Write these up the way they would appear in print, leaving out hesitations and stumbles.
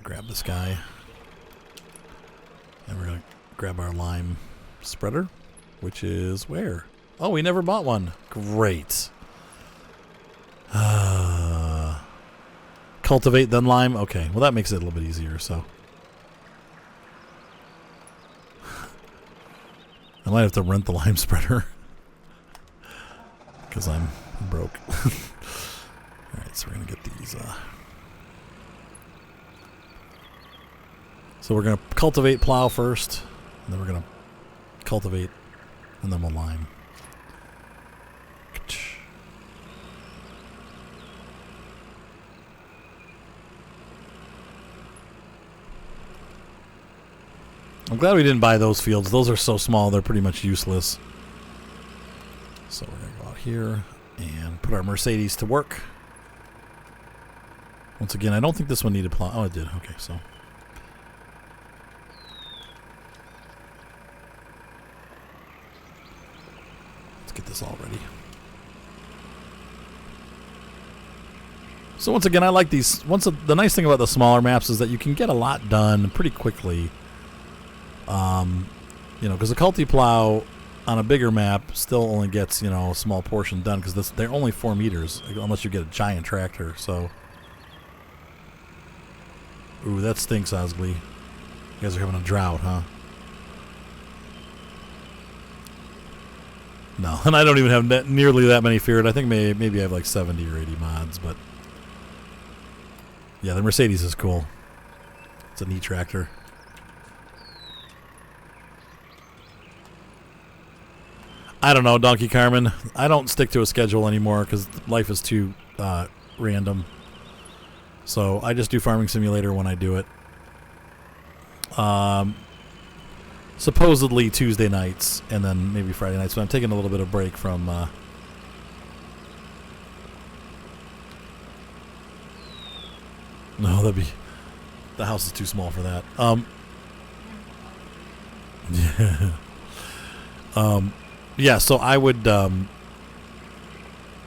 Grab this guy. And we're going to grab our lime spreader, which is where? Oh, we never bought one. Great. Cultivate, then lime. Okay, well that makes it a little bit easier, so. I might have to rent the lime spreader. Because I'm broke. Alright, so we're going to get these. So we're going to cultivate plow first. And then we're going to cultivate. And then we'll lime. I'm glad we didn't buy those fields. Those are so small, they're pretty much useless. So we're going to go out here and put our Mercedes to work. Once again, I don't think this one needed plow. Oh, it did. Okay, so. Let's get this all ready. So once again, I like these. The nice thing about the smaller maps is that you can get a lot done pretty quickly. You know, because the cultiplow on a bigger map still only gets, you know, a small portion done because they're only 4 meters unless you get a giant tractor. So, ooh, that stinks, Osley. You guys are having a drought, huh? No, and I don't even have nearly that many feared. I think maybe I have like 70 or 80 mods, but yeah, the Mercedes is cool. It's a neat tractor. I don't know, Donkey Carmen. I don't stick to a schedule anymore because life is too random. So I just do Farming Simulator when I do it. Supposedly Tuesday nights and then maybe Friday nights. But I'm taking a little bit of break from... No, that'd be... The house is too small for that. Yeah. Yeah, so I would,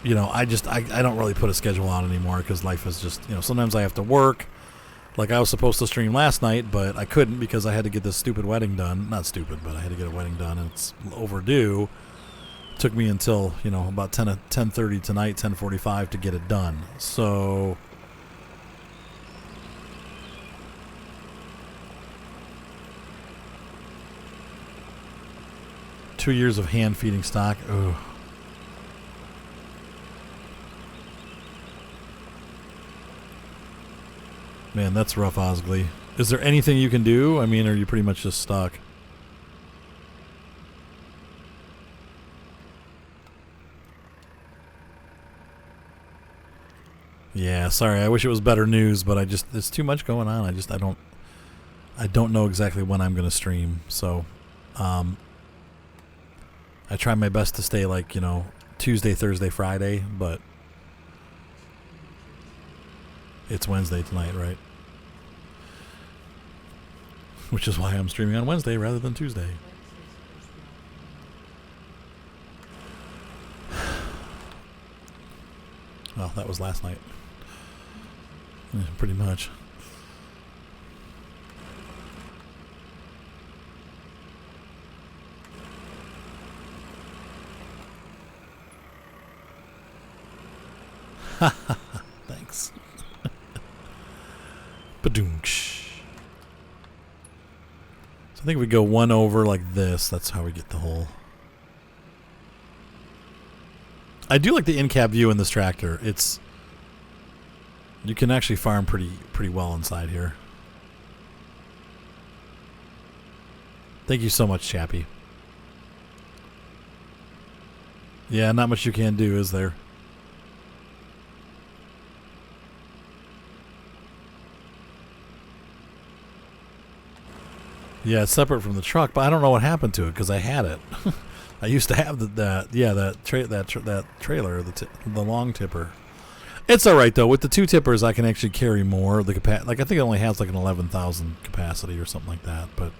you know, I don't really put a schedule on anymore because life is just, you know, sometimes I have to work. Like I was supposed to stream last night, but I couldn't because I had to get this stupid wedding done. Not stupid, but I had to get a wedding done, and it's overdue. It took me until, you know, about 10:30 tonight, 10:45 to get it done. So... ...2 years of hand feeding stock. Ugh. Man, that's rough, Osley. Is there anything you can do? I mean, are you pretty much just stuck? Yeah, sorry. I wish it was better news, but there's too much going on. I don't know exactly when I'm going to stream. So, I try my best to stay like, you know, Tuesday, Thursday, Friday, but it's Wednesday tonight, right? Which is why I'm streaming on Wednesday rather than Tuesday. Well, that was last night. Yeah, pretty much. Thanks. Badoomsh. So I think we go one over like this. That's how we get the whole. I do like the in-cab view in this tractor. You can actually farm pretty well inside here. Thank you so much, Chappie. Yeah, not much you can do, is there? Yeah, it's separate from the truck, but I don't know what happened to it because I had it. I used to have that trailer, the long tipper. It's all right though. With the 2 tippers, I can actually carry more. The like I think it only has like an 11,000 capacity or something like that. But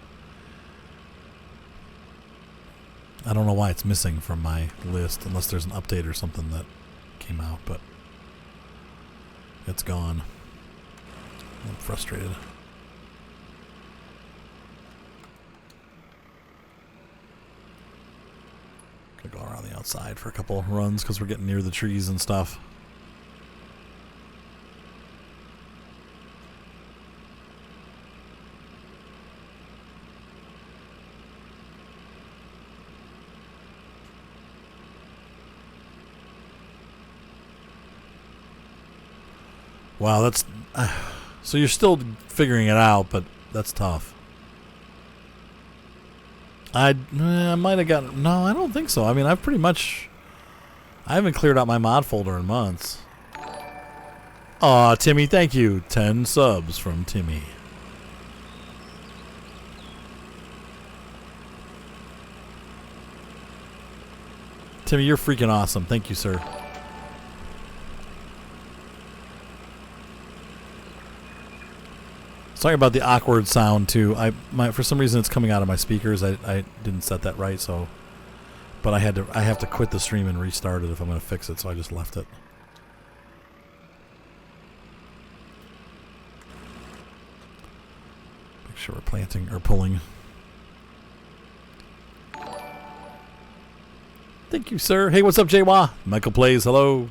I don't know why it's missing from my list, unless there's an update or something that came out. But it's gone. I'm frustrated. outside for a couple runs because we're getting near the trees and stuff. Wow, that's... so you're still figuring it out, but that's tough. I might have gotten... No, I don't think so. I mean, I've pretty much... I haven't cleared out my mod folder in months. Aw, Timmy, thank you. 10 subs from Timmy. Timmy, you're freaking awesome. Thank you, sir. Sorry about the awkward sound too. For some reason it's coming out of my speakers. I didn't set that right, so but I have to quit the stream and restart it if I'm going to fix it, so I just left it. Make sure we're planting or pulling. Thank you, sir. Hey, what's up, Jwa? Michael Plays, hello.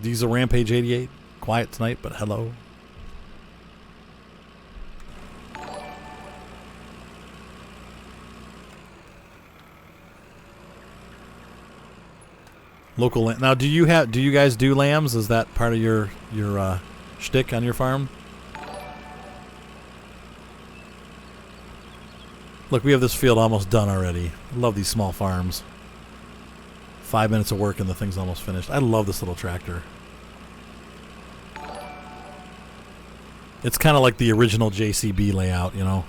Diesel Rampage 88. Quiet tonight, but hello. Local lamb. Now, do you guys do lambs? Is that part of your shtick on your farm? Look, we have this field almost done already. I love these small farms. 5 minutes of work and the thing's almost finished. I love this little tractor. It's kind of like the original JCB layout, you know.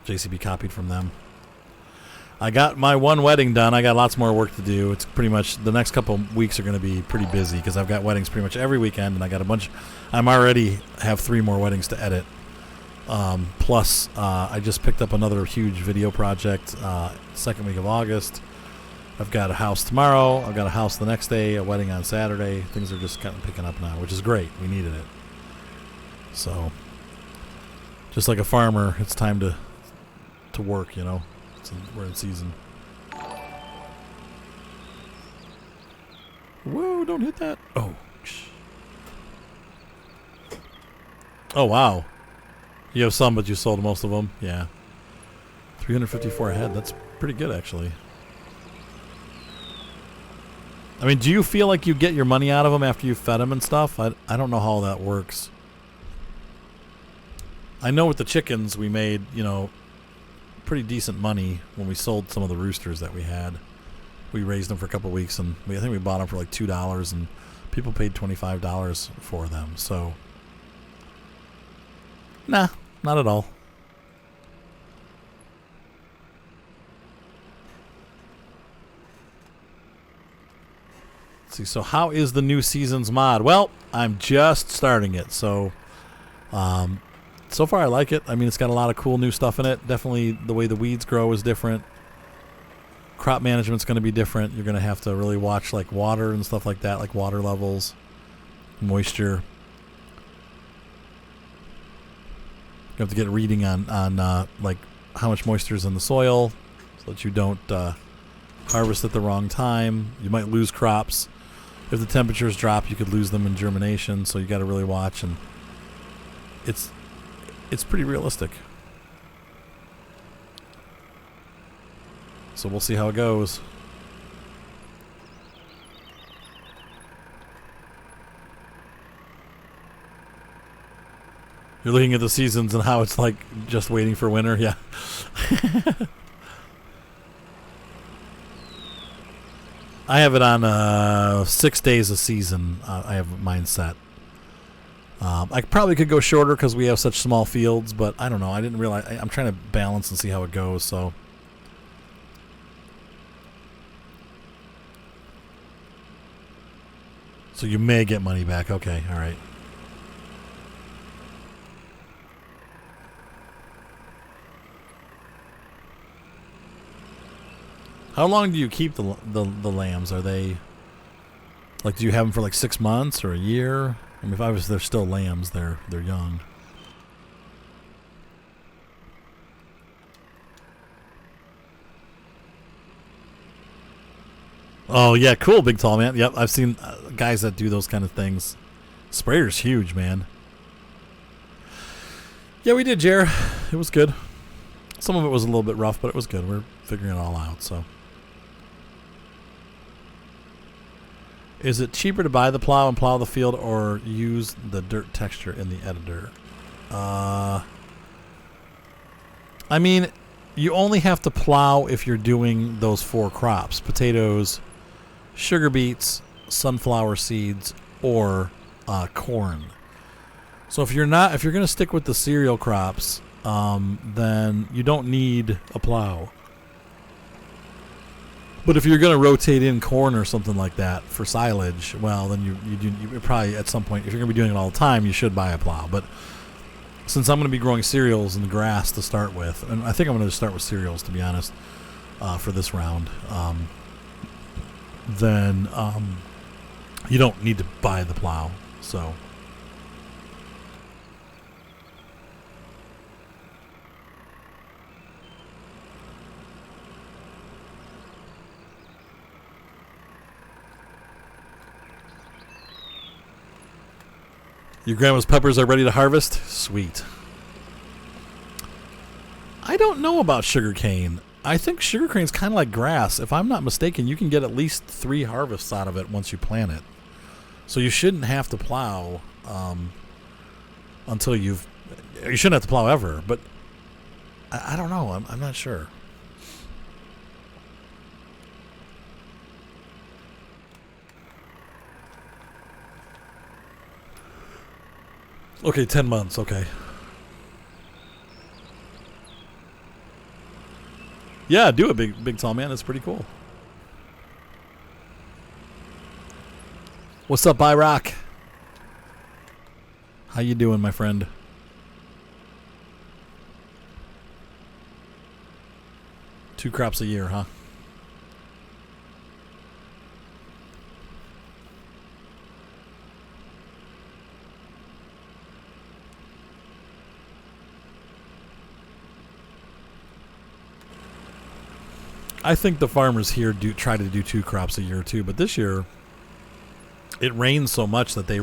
JCB copied from them. I got my one wedding done. I got lots more work to do. It's pretty much the next couple weeks are going to be pretty busy because I've got weddings pretty much every weekend, and I got a bunch. I'm already have 3 more weddings to edit. Plus, I just picked up another huge video project. Second week of August. I've got a house tomorrow. I've got a house the next day. A wedding on Saturday. Things are just kind of picking up now, which is great. We needed it. So, just like a farmer, it's time to work. You know. We're in season. Whoa, don't hit that. Oh. Oh, wow. You have some, but you sold most of them. Yeah. 354 a head. That's pretty good, actually. I mean, do you feel like you get your money out of them after you fed them and stuff? I don't know how that works. I know with the chickens we made, you know, pretty decent money when we sold some of the roosters that we had. We raised them for a couple of weeks, and I think we bought them for like $2, and people paid $25 for them. So, nah, not at all. Let's see. So, how is the new season's mod? Well, I'm just starting it, so. So far I like it. I mean, it's got a lot of cool new stuff in it. Definitely the way the weeds grow is different. Crop management's going to be different. You're going to have to really watch like water and stuff like that, like water levels, moisture. You have to get a reading on like how much moisture is in the soil so that you don't harvest at the wrong time. You might lose crops. If the temperatures drop, you could lose them in germination, so you got to really watch, and it's pretty realistic. So we'll see how it goes. You're looking at the seasons and how it's like just waiting for winter. Yeah. I have it on 6 days a season. I have mine set. I probably could go shorter because we have such small fields, but I don't know. I didn't realize. I'm trying to balance and see how it goes. So you may get money back. Okay, all right. How long do you keep the lambs? Are they like? Do you have them for like 6 months or a year? I mean, if obviously they're still lambs, they're young. Oh yeah, cool, big tall man. Yep, I've seen guys that do those kind of things. Sprayer's huge, man. Yeah, we did, Jer. It was good. Some of it was a little bit rough, but it was good. We're figuring it all out. So, is it cheaper to buy the plow and plow the field, or use the dirt texture in the editor? I mean, you only have to plow if you're doing those 4 crops: potatoes, sugar beets, sunflower seeds, or corn. So if you're going to stick with the cereal crops, then you don't need a plow. But if you're going to rotate in corn or something like that for silage, well, then you probably at some point, if you're going to be doing it all the time, you should buy a plow. But since I'm going to be growing cereals in the grass to start with, and I think I'm going to start with cereals, to be honest, for this round, then you don't need to buy the plow. So. Your grandma's peppers are ready to harvest? Sweet. I don't know about sugarcane. I think sugarcane's kind of like grass. If I'm not mistaken, you can get at least 3 harvests out of it once you plant it. So you shouldn't have to plow until you shouldn't have to plow ever. But I don't know. I'm not sure. Okay, 10 months, okay. Yeah, do it, big tall man. That's pretty cool. What's up, iRock? How you doing, my friend? Two crops a year, huh? I think the farmers here try to do 2 crops a year too, but this year it rained so much that they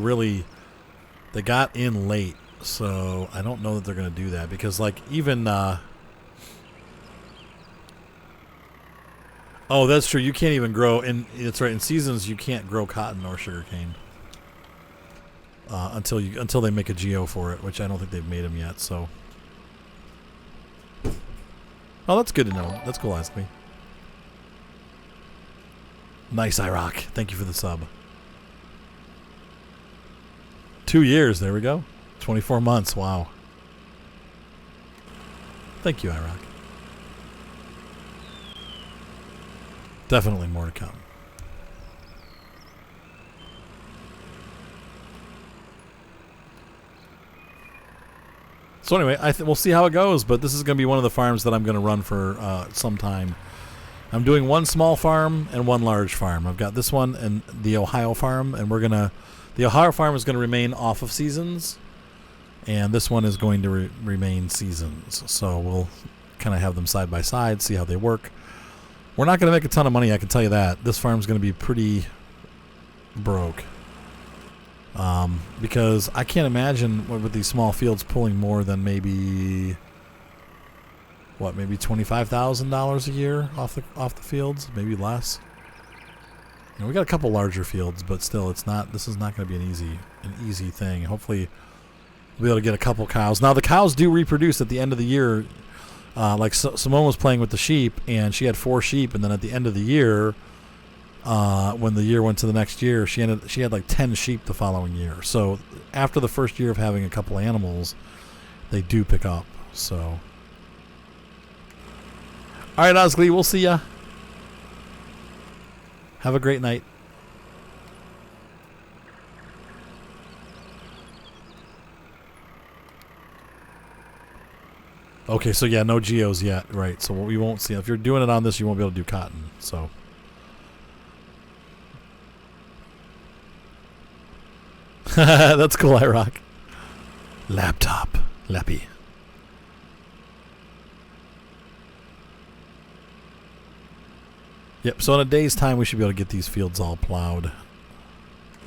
got in late. So I don't know that they're going to do that because, like, even oh, that's true. You can't even grow that's right. In seasons, you can't grow cotton or sugarcane until they make a geo for it, which I don't think they've made them yet. So, oh, that's good to know. That's cool. Ask me. Nice, iRock. Thank you for the sub. 2 years. There we go. 24 months. Wow. Thank you, iRock. Definitely more to come. So anyway, we'll see how it goes, but this is going to be one of the farms that I'm going to run for some time. I'm doing 1 small farm and 1 large farm. I've got this one and the Ohio farm, and the Ohio farm is going to remain off of seasons, and this one is going to remain seasons. So we'll kind of have them side by side, see how they work. We're not going to make a ton of money, I can tell you that. This farm's going to be pretty broke. Because I can't imagine with these small fields pulling more than maybe $25,000 a year off the fields, maybe less. You know, we got a couple larger fields, but still, this is not going to be an easy thing. Hopefully, we'll be able to get a couple cows. Now, the cows do reproduce at the end of the year. Like Simone was playing with the sheep, and she had 4 sheep, and then at the end of the year, when the year went to the next year, she had like 10 sheep the following year. So after the first year of having a couple animals, they do pick up. So, all right, Osley, we'll see ya. Have a great night. Okay, so yeah, no geos yet, right? So we won't see. If you're doing it on this, you won't be able to do cotton. So. That's cool, iRock. Laptop. Lappy. Yep, so in a day's time we should be able to get these fields all plowed.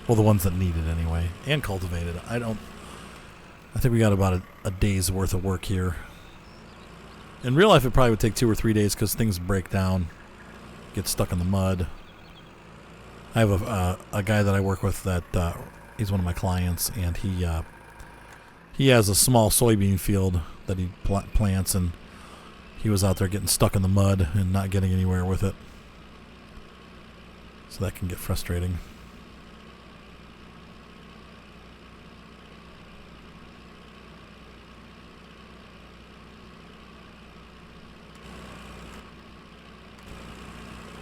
Well, the ones that need it anyway. And cultivated. I think we got about a day's worth of work here. In real life it probably would take 2 or 3 days because things break down. Get stuck in the mud. I have a guy that I work with that he's one of my clients, and he has a small soybean field that he plants, and he was out there getting stuck in the mud and not getting anywhere with it. So that can get frustrating.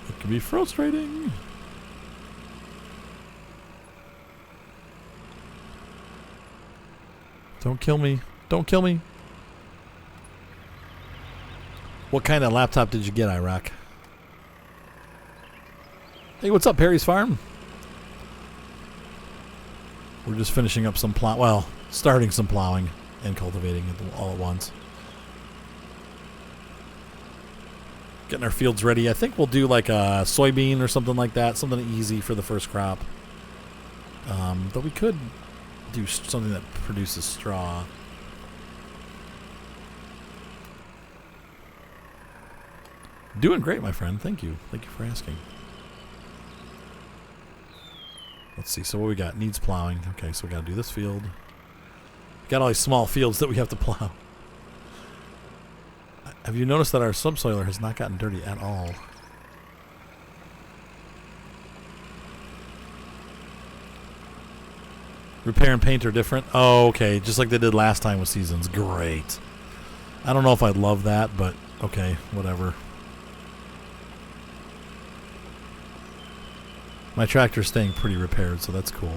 It can be frustrating. Don't kill me. Don't kill me. What kind of laptop did you get, Iraq? Hey, what's up, Perry's Farm? We're just finishing up some plow. Well, starting some plowing and cultivating it all at once. Getting our fields ready. I think we'll do like a soybean or something like that. Something easy for the first crop. Though we could do something that produces straw. Doing great, my friend. Thank you. Thank you for asking. Let's see. So what we got? Needs plowing. Okay, so we got to do this field. Got all these small fields that we have to plow. Have you noticed that our subsoiler has not gotten dirty at all? Repair and paint are different. Oh, okay. Just like they did last time with seasons. Great. I don't know if I love that, but okay, whatever. My tractor's staying pretty repaired, so that's cool.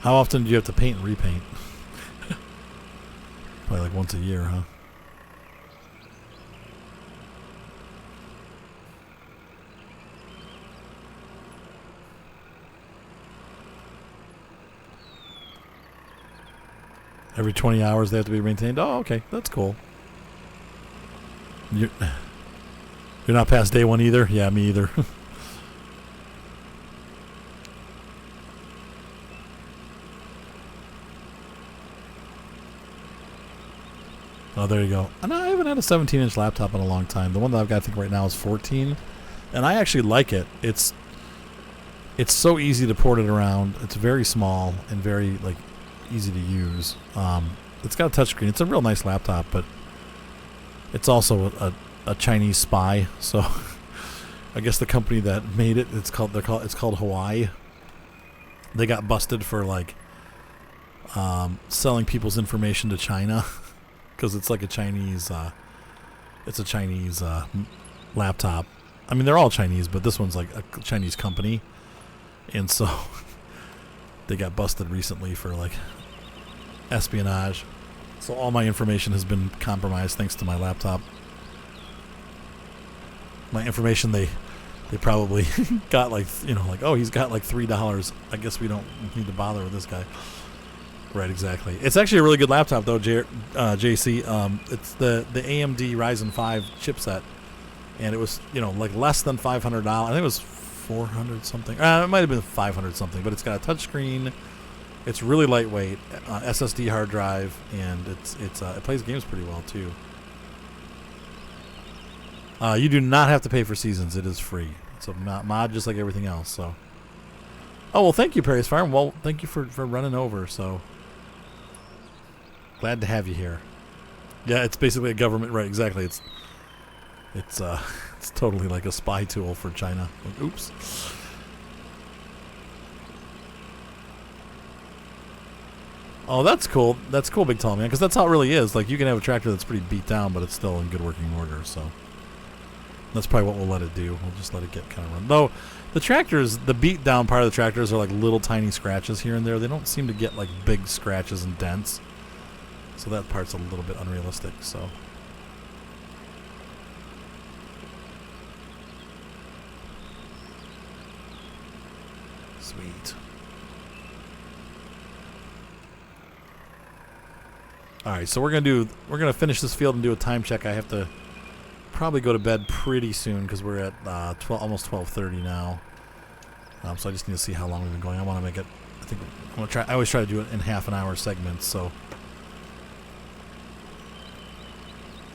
How often do you have to paint and repaint? Probably like once a year, huh? Every 20 hours they have to be maintained. Oh, okay. That's cool. You're not past day one either? Yeah, me either. Oh, there you go. And I haven't had a 17-inch laptop in a long time. The one that I've got, I think, right now is 14. And I actually like it. It's so easy to port it around. It's very small and very, like, easy to use. It's got a touchscreen. It's a real nice laptop, but it's also a Chinese spy. So I guess the company that made it, it's called Hawaii. They got busted for like selling people's information to China because it's like a Chinese laptop. I mean, they're all Chinese, but this one's like a Chinese company, and so they got busted recently for like espionage. So all my information has been compromised thanks to my laptop. My information they probably got like, you know, like, oh, he's got like $3. I guess we don't need to bother with this guy. Right, exactly. It's actually a really good laptop though, JC. It's the AMD Ryzen 5 chipset, and it was, you know, like less than $500. I think it was 400 something. It might have been 500 something, but it's got a touchscreen. It's really lightweight, SSD hard drive, and it plays games pretty well too. You do not have to pay for seasons; it is free. It's a mod just like everything else. So, oh well, thank you, Perry's Farm. Well, thank you for running over. So, glad to have you here. Yeah, it's basically a government, right? Exactly. It's totally like a spy tool for China. Like, oops. Oh, that's cool. That's cool, Big Tall Man, because that's how it really is. Like, you can have a tractor that's pretty beat down, but it's still in good working order, so that's probably what we'll let it do. We'll just let it get kind of run. Though, the tractors, the beat down part of the tractors are like little tiny scratches here and there. They don't seem to get like big scratches and dents. So that part's a little bit unrealistic, so. Sweet. All right, so we're gonna finish this field and do a time check. I have to probably go to bed pretty soon because we're at almost 12:30 now. So I just need to see how long we've been going. I want to make it. I think I'm gonna try. I always try to do it in half an hour segments. So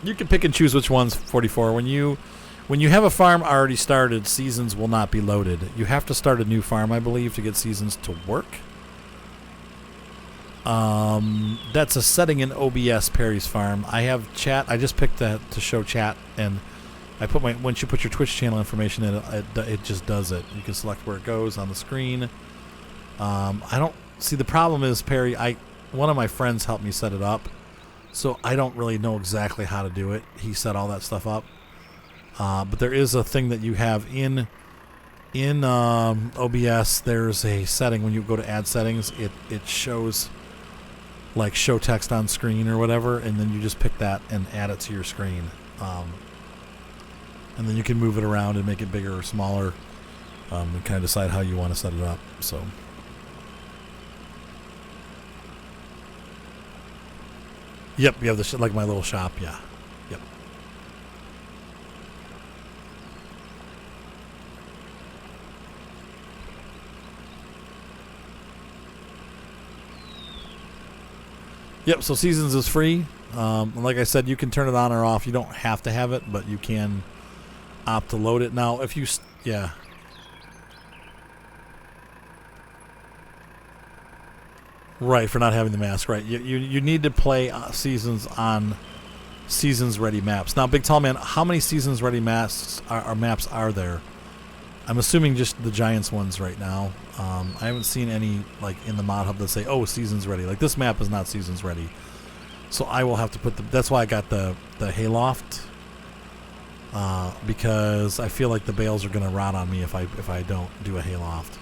you can pick and choose which one's 44. When you have a farm already started, seasons will not be loaded. You have to start a new farm, I believe, to get seasons to work. That's a setting in OBS, Perry's Farm. I have chat. I just picked that to show chat, and I put once you put your Twitch channel information in, it just does it. You can select where it goes on the screen. I don't see the problem is, Perry. One of my friends helped me set it up, so I don't really know exactly how to do it. He set all that stuff up, but there is a thing that you have in OBS. There's a setting when you go to add settings. It shows like show text on screen or whatever, and then you just pick that and add it to your screen, and then you can move it around and make it bigger or smaller, and kind of decide how you want to set it up. So yep, you have the like my little shop. Yeah, yep. Yep, so Seasons is free. Like I said, you can turn it on or off. You don't have to have it, but you can opt to load it. Now, if you... Yeah. Right, for not having the mask. Right. You need to play Seasons on Seasons-ready maps. Now, Big Tall Man, how many Seasons-ready maps are there? I'm assuming just the Giants ones right now. I haven't seen any like in the mod hub that say, "Oh, season's ready." Like this map is not season's ready, so I will have to put that's why I got the hayloft, because I feel like the bales are gonna rot on me if I don't do a hayloft.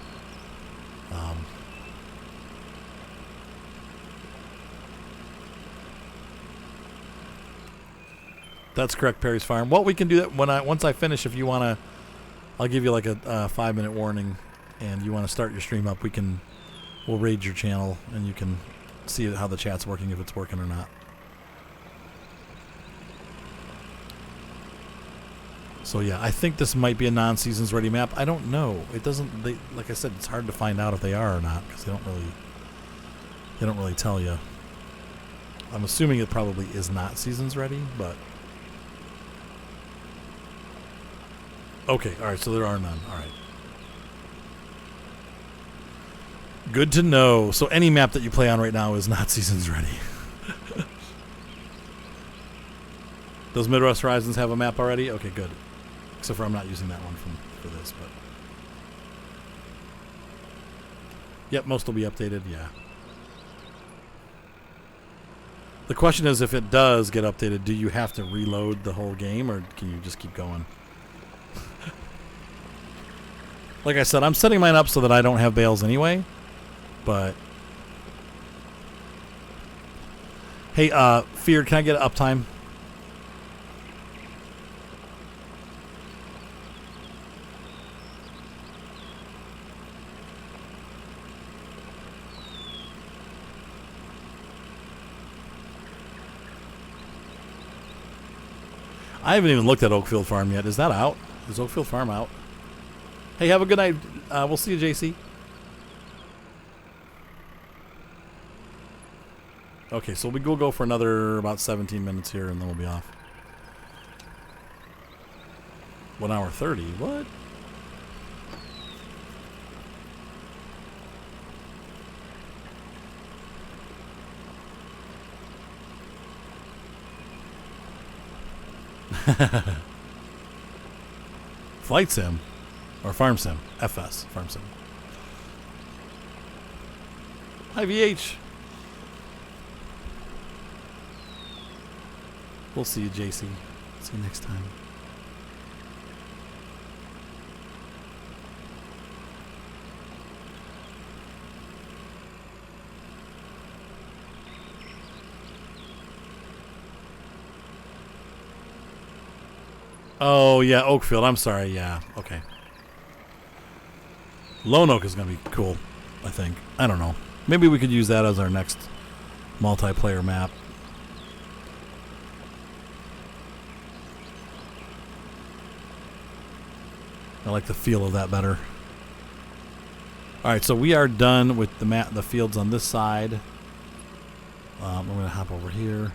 That's correct, Perry's Farm. Well, we can do that once I finish. If you wanna. I'll give you like a 5-minute warning, and you want to start your stream up, we'll raid your channel, and you can see how the chat's working, if it's working or not. So yeah, I think this might be a non-seasons ready map. I don't know. It doesn't. Like I said, it's hard to find out if they are or not because they don't really tell you. I'm assuming it probably is not seasons ready, but. Okay, alright, so there are none. Alright. Good to know. So any map that you play on right now is not seasons ready. Does Midwest Horizons have a map already? Okay, good. Except for I'm not using that one for this, but... Yep, most will be updated, yeah. The question is, if it does get updated, do you have to reload the whole game, or can you just keep going? Like I said, I'm setting mine up so that I don't have bales anyway. But hey, Fear, can I get uptime? I haven't even looked at Oakfield Farm yet. Is that out? Is Oakfield Farm out? Hey, have a good night. We'll see you, JC. Okay, so we'll go for another about 17 minutes here, and then we'll be off. 1 hour 30. What? Flight Sim. Or Farm Sim. FS. Farm Sim. Hi, VH. We'll see you, JC. See you next time. Oh, yeah, Oakfield. I'm sorry. Yeah, okay. Lone Oak is going to be cool, I think. I don't know. Maybe we could use that as our next multiplayer map. I like the feel of that better. Alright, so we are done with the fields on this side. I'm going to hop over here.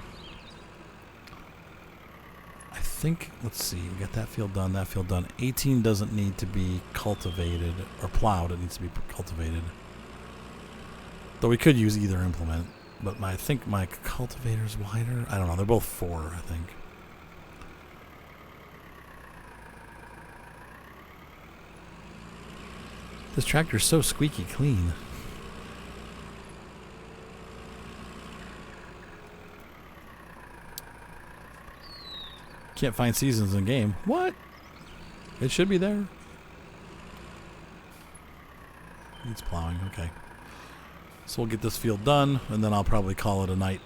I think, let's see, we got that field done, that field done. 18 doesn't need to be cultivated or plowed, it needs to be cultivated. Though we could use either implement, but I think my cultivator's wider. I don't know, they're both 4, I think. This tractor's so squeaky clean. Can't find seasons in game. What? It should be there. Needs plowing. Okay. So we'll get this field done, and then I'll probably call it a night.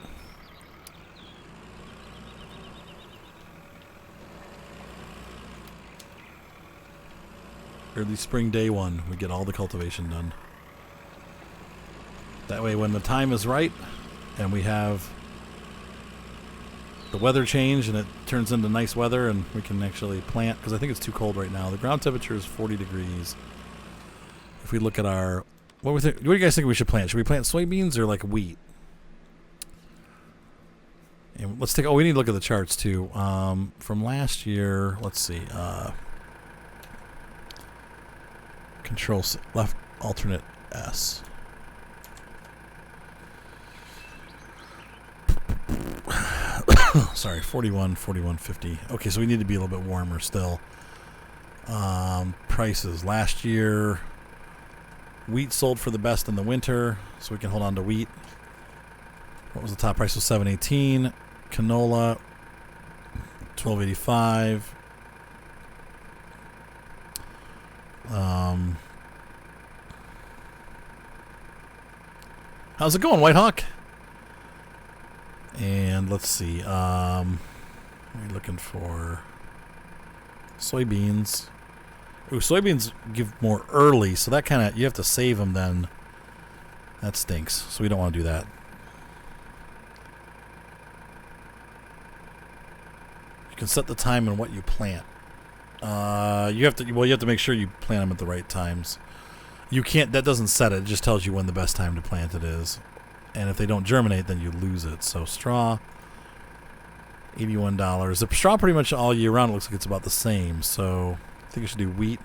Early spring day 1, we get all the cultivation done. That way when the time is right and we have the weather change and it turns into nice weather and we can actually plant, because I think it's too cold right now. The ground temperature is 40 degrees. If we look at our, what do you guys think we should plant? Should we plant soybeans or like wheat? And let's take, we need to look at the charts too. From last year, let's see, Control left alternate S. Sorry, 41, 50. Okay, so we need to be a little bit warmer still. Prices. Last year, wheat sold for the best in the winter, so we can hold on to wheat. What was the top price? Was $7.18. Canola, $12.85. How's it going, Whitehawk? And let's see. We're looking for soybeans. Ooh, soybeans give more early, so that kind of, you have to save them then. That stinks. So we don't want to do that. You can set the time and what you plant. You have to make sure you plant them at the right times. You can't, that doesn't set it, it just tells you when the best time to plant it is. And if they don't germinate, then you lose it. So straw, $81. The straw pretty much all year round looks like it's about the same. So I think I should do wheat.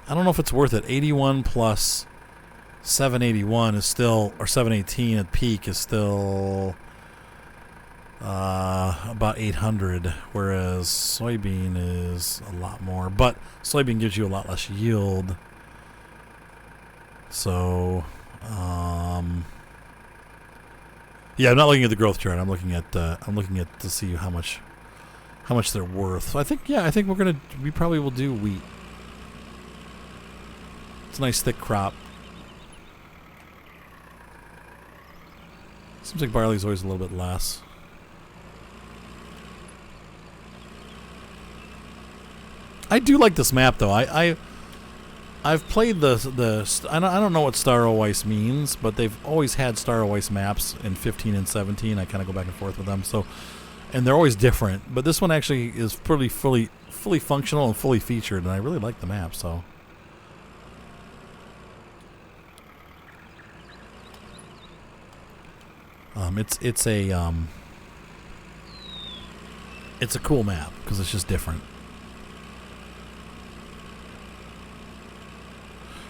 I don't know if it's worth it. 81 plus 781 is still, or 718 at peak is still about 800, whereas soybean is a lot more. But soybean gives you a lot less yield. So, yeah, I'm not looking at the growth chart. I'm looking at to see how much they're worth. So I think we probably will do wheat. It's a nice thick crop. Seems like barley's always a little bit less. I do like this map though. I've played I don't know what Starowies means, but they've always had Starowies maps in 15 and 17. I kind of go back and forth with them. So, and they're always different. But this one actually is pretty fully functional and fully featured, and I really like the map. So, it's a cool map because it's just different.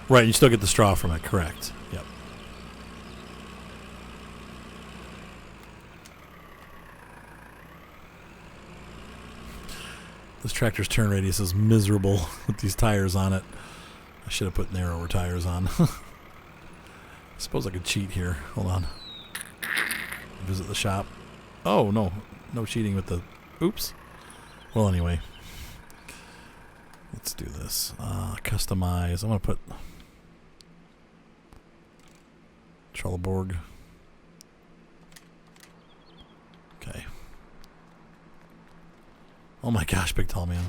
Right, you still get the straw from it, correct. Yep. This tractor's turn radius is miserable with these tires on it. I should have put narrower tires on. I suppose I could cheat here. Hold on. Visit the shop. Oh, no. No cheating with the... Oops. Well, anyway. Let's do this. Customize. I'm going to put... Trelleborg. Okay. Oh my gosh, big tall man.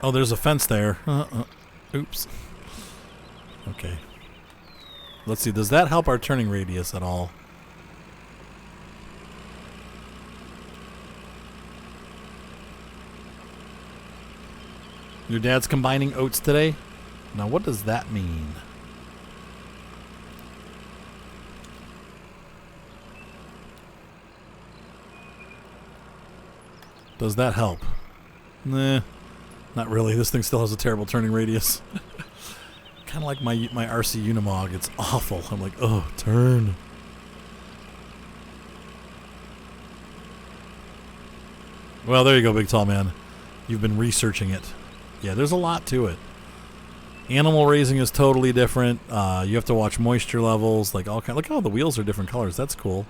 Oh, there's a fence there. Oops. Okay. Let's see. Does that help our turning radius at all? Your dad's combining oats today? Now, what does that mean? Does that help? Nah, not really. This thing still has a terrible turning radius. Kind of like my RC Unimog. It's awful. I'm like, oh, turn. Well, there you go, big tall man. You've been researching it. Yeah, there's a lot to it. Animal raising is totally different. You have to watch moisture levels, like all kind. Look how the wheels are different colors. That's cool.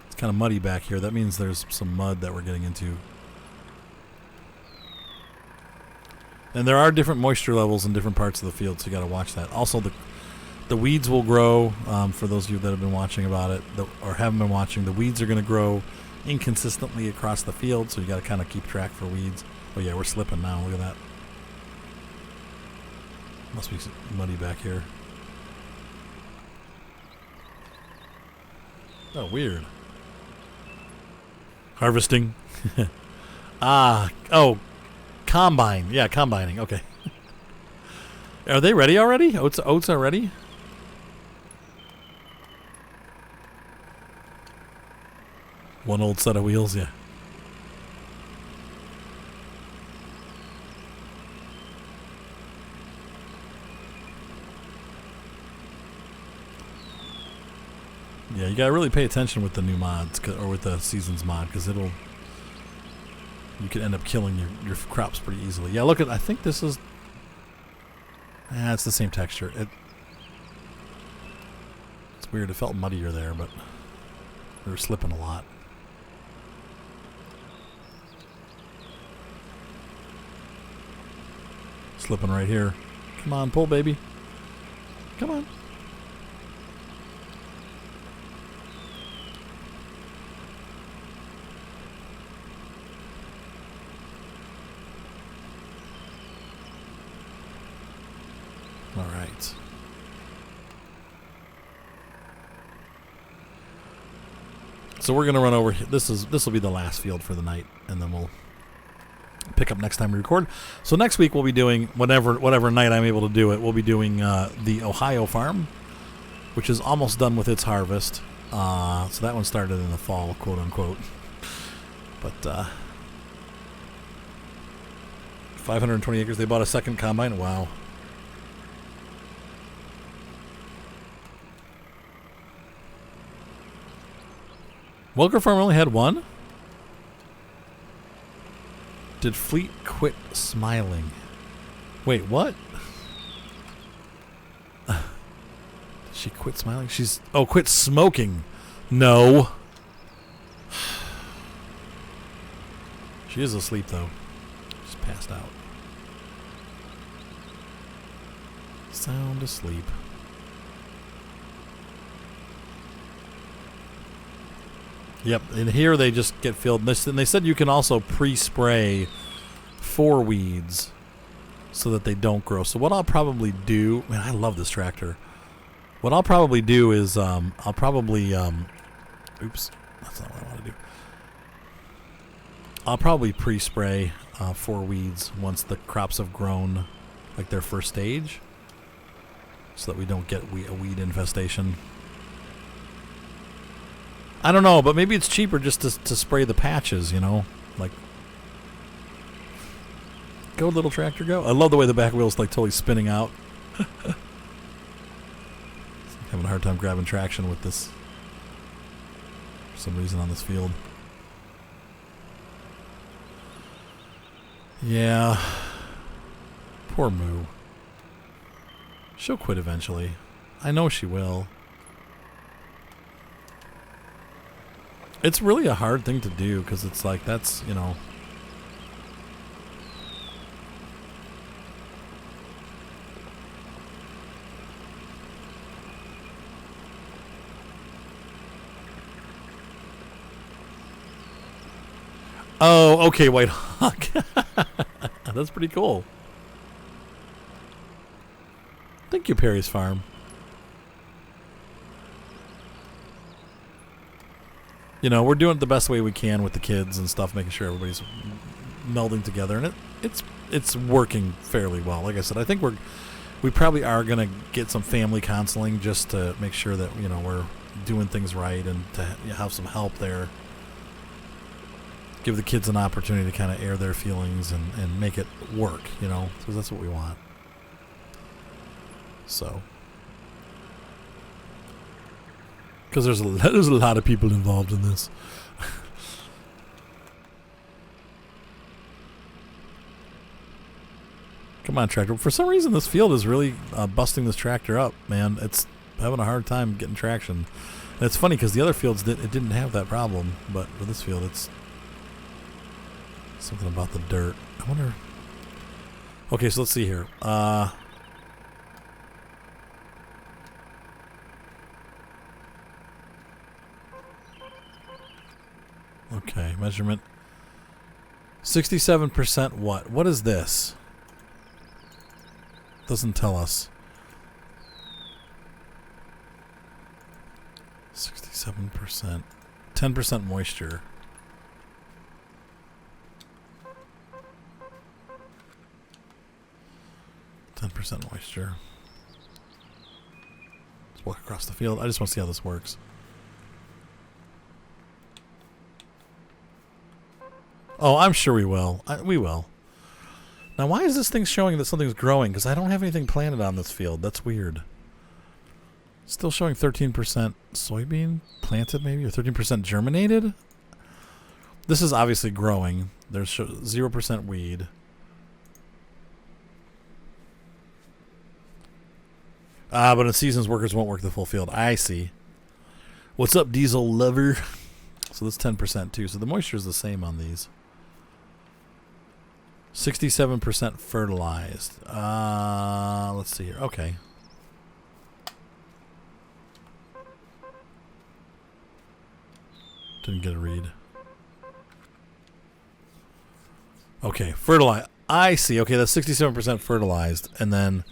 It's kind of muddy back here. That means there's some mud that we're getting into. And there are different moisture levels in different parts of the field, so you got to watch that. Also, the weeds will grow. For those of you that have been watching about it or haven't been watching, the weeds are going to grow inconsistently across the field, so you got to kind of keep track for weeds. Oh yeah, we're slipping now. Look at that. Must be muddy back here. Oh, weird. Harvesting. Oh, combine. Yeah, combining. Okay. Are they ready already? Oats are ready? One old set of wheels, yeah. Yeah, you gotta really pay attention with the new mods, or with the Seasons mod, because you could end up killing your crops pretty easily. Yeah, look at, I think this is, it's the same texture. It's weird, it felt muddier there, but we were slipping a lot. Slipping right here. Come on, pull, baby. Come on. All right. So we're going to run over here. This will be the last field for the night, and then we'll pick up next time we record. So next week we'll be doing whatever night I'm able to do it. We'll be doing the Ohio farm, which is almost done with its harvest. So that one started in the fall, quote unquote. But 520 acres. They bought a second combine. Wow. Welker Farm only had one? Did Fleet quit smiling? Wait, what? Did she quit smiling? Quit smoking. No. She is asleep, though. She's passed out. Sound asleep. Yep, and here they just get filled. And they said you can also pre-spray for weeds so that they don't grow. So what I'll probably do... Man, I love this tractor. What I'll probably do is I'll probably... oops, that's not what I want to do. I'll probably pre-spray for weeds once the crops have grown, like their first stage, so that we don't get a weed infestation. I don't know, but maybe it's cheaper just to spray the patches, you know? Like, go little tractor, go. I love the way the back wheel's like totally spinning out. Having a hard time grabbing traction with this for some reason on this field. Yeah. Poor Moo. She'll quit eventually. I know she will. It's really a hard thing to do because it's like, that's, you know. Oh, okay, White Hawk. That's pretty cool. Thank you, Perry's Farm. You know, we're doing it the best way we can with the kids and stuff, making sure everybody's melding together, and it's working fairly well. Like I said, I think we probably are going to get some family counseling just to make sure that, you know, we're doing things right and to have some help there. Give the kids an opportunity to kind of air their feelings and make it work, you know, because that's what we want. So, because there's a lot of people involved in this. Come on, tractor. For some reason, this field is really busting this tractor up, man. It's having a hard time getting traction. And it's funny because the other fields didn't have that problem, but for this field, it's something about the dirt. I wonder. Okay, so let's see here. Okay, measurement. 67% what? What is this? Doesn't tell us. 67%. 10% moisture. Moisture. Let's walk across the field. I just want to see how this works. Oh, I'm sure we will. We will. Now, why is this thing showing that something's growing? Because I don't have anything planted on this field. That's weird. Still showing 13% soybean planted, maybe, or 13% germinated. This is obviously growing. There's 0% weed. But in seasons, workers won't work the full field. I see. What's up, diesel lover? So that's 10% too. So the moisture is the same on these. 67% fertilized. Let's see here. Okay. Didn't get a read. Okay, fertilize. I see. Okay, that's 67% fertilized. And then,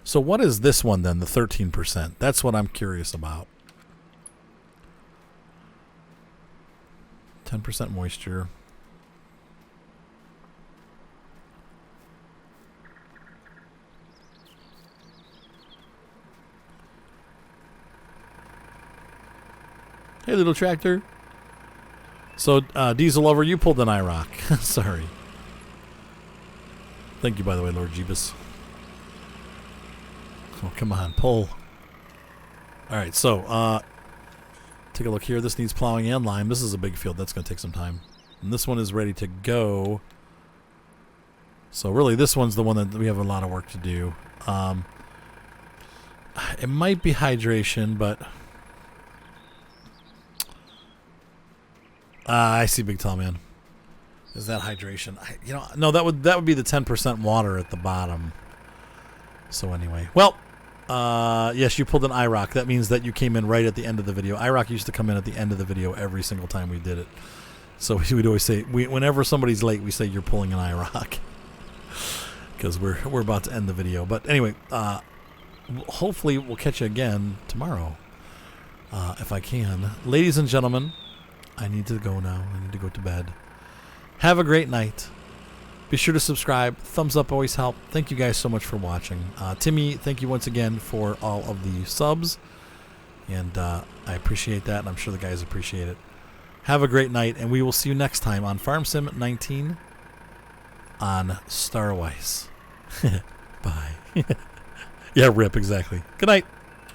so what is this one then, the 13%? That's what I'm curious about. 10% moisture. Hey, little tractor. So, Diesel Lover, you pulled an IROC. Sorry. Thank you, by the way, Lord Jeebus. Oh, come on, pull. All right, so, take a look here. This needs plowing and lime. This is a big field. That's going to take some time. And this one is ready to go. So, really, this one's the one that we have a lot of work to do. It might be hydration, but... I see, Big Tall Man. Is that hydration? No, that would be the 10% water at the bottom. So anyway, well, yes, you pulled an IROC. That means that you came in right at the end of the video. IROC used to come in at the end of the video every single time we did it. So we'd always say, whenever somebody's late, we say you're pulling an IROC because we're about to end the video. But anyway, hopefully we'll catch you again tomorrow if I can, ladies and gentlemen. I need to go now. I need to go to bed. Have a great night. Be sure to subscribe. Thumbs up always help. Thank you guys so much for watching. Timmy, thank you once again for all of the subs. And I appreciate that, and I'm sure the guys appreciate it. Have a great night, and we will see you next time on Farm Sim 19 on Starowies. Bye. Yeah, rip, exactly. Good night.